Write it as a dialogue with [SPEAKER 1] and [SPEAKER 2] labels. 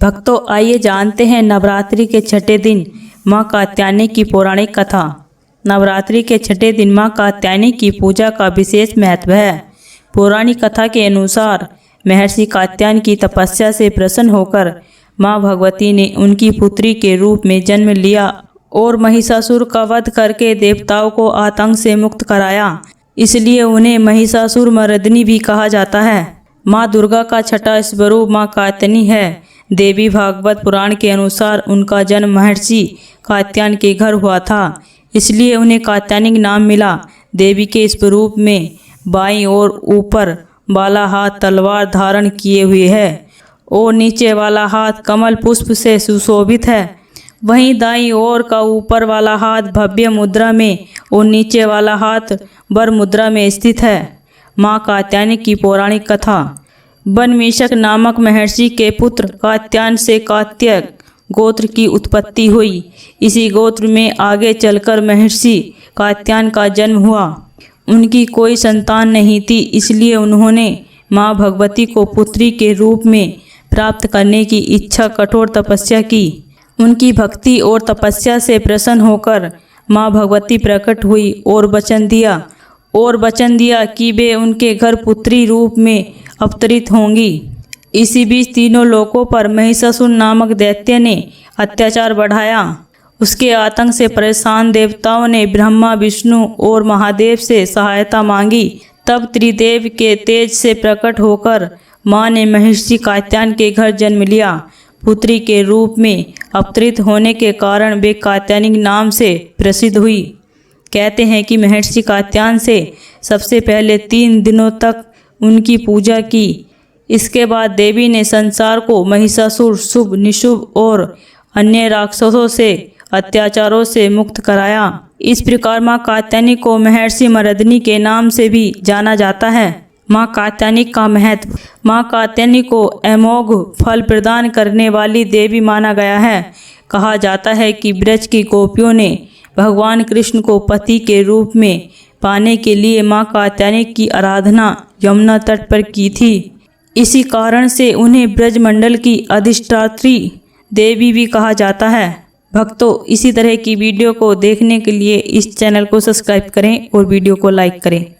[SPEAKER 1] भक्तों, आइए जानते हैं नवरात्रि के छठे दिन मां कात्यायनी की पौराणिक कथा। नवरात्रि के छठे दिन मां कात्यायनी की पूजा का विशेष महत्व है। पौराणिक कथा के अनुसार महर्षि कात्यायन की तपस्या से प्रसन्न होकर मां भगवती ने उनकी पुत्री के रूप में जन्म लिया और महिषासुर का वध करके देवताओं को आतंक से मुक्त कराया। इसलिए उन्हें महिषासुर मर्दिनी भी कहा जाता है। मां दुर्गा का छठा स्वरूप मां कात्यायनी है। देवी भागवत पुराण के अनुसार उनका जन्म महर्षि कात्यायन के घर हुआ था, इसलिए उन्हें कात्यायनी नाम मिला। देवी के स्वरूप में बाईं ओर ऊपर वाला हाथ तलवार धारण किए हुए है और नीचे वाला हाथ कमल पुष्प से सुशोभित है। वहीं दाईं ओर का ऊपर वाला हाथ भव्य मुद्रा में और नीचे वाला हाथ वर मुद्रा में स्थित है। मां कात्यायनी की पौराणिक कथा। वनमीशक नामक महर्षि के पुत्र कात्यायन से कात्य गोत्र की उत्पत्ति हुई। इसी गोत्र में आगे चलकर महर्षि कात्यायन का जन्म हुआ। उनकी कोई संतान नहीं थी, इसलिए उन्होंने मां भगवती को पुत्री के रूप में प्राप्त करने की इच्छा कठोर तपस्या की। उनकी भक्ति और तपस्या से प्रसन्न होकर मां भगवती प्रकट हुई और वचन दिया कि वे उनके घर पुत्री रूप में अवतरित होंगी। इसी बीच तीनों लोकों पर महिषासुर नामक दैत्य ने अत्याचार बढ़ाया। उसके आतंक से परेशान देवताओं ने ब्रह्मा, विष्णु और महादेव से सहायता मांगी। तब त्रिदेव के तेज से प्रकट होकर मां ने महर्षि कात्यायन के घर जन्म लिया। पुत्री के रूप में अवतरित होने के कारण वे कात्यायनी नाम से प्रसिद्ध हुई। कहते हैं कि महर्षि कात्यायन से सबसे पहले 3 दिनों तक उनकी पूजा की। इसके बाद देवी ने संसार को महिषासुर, शुभ, निशुभ और अन्य राक्षसों से अत्याचारों से मुक्त कराया। इस प्रकार मां कात्यायनी को महर्षि मर्दिनी के नाम से भी जाना जाता है। मां कात्यायनी का महत्व। मां कात्यायनी को अमोघ फल प्रदान करने वाली देवी माना गया है। कहा जाता है कि ब्रज की गोपियों ने भगवान कृष्ण को पति के रूप में पाने के लिए मां कात्यायनी की आराधना यमुना तट पर की थी। इसी कारण से उन्हें ब्रजमंडल की अधिष्ठात्री देवी भी कहा जाता है। भक्तों, इसी तरह की वीडियो को देखने के लिए इस चैनल को सब्सक्राइब करें और वीडियो को लाइक करें।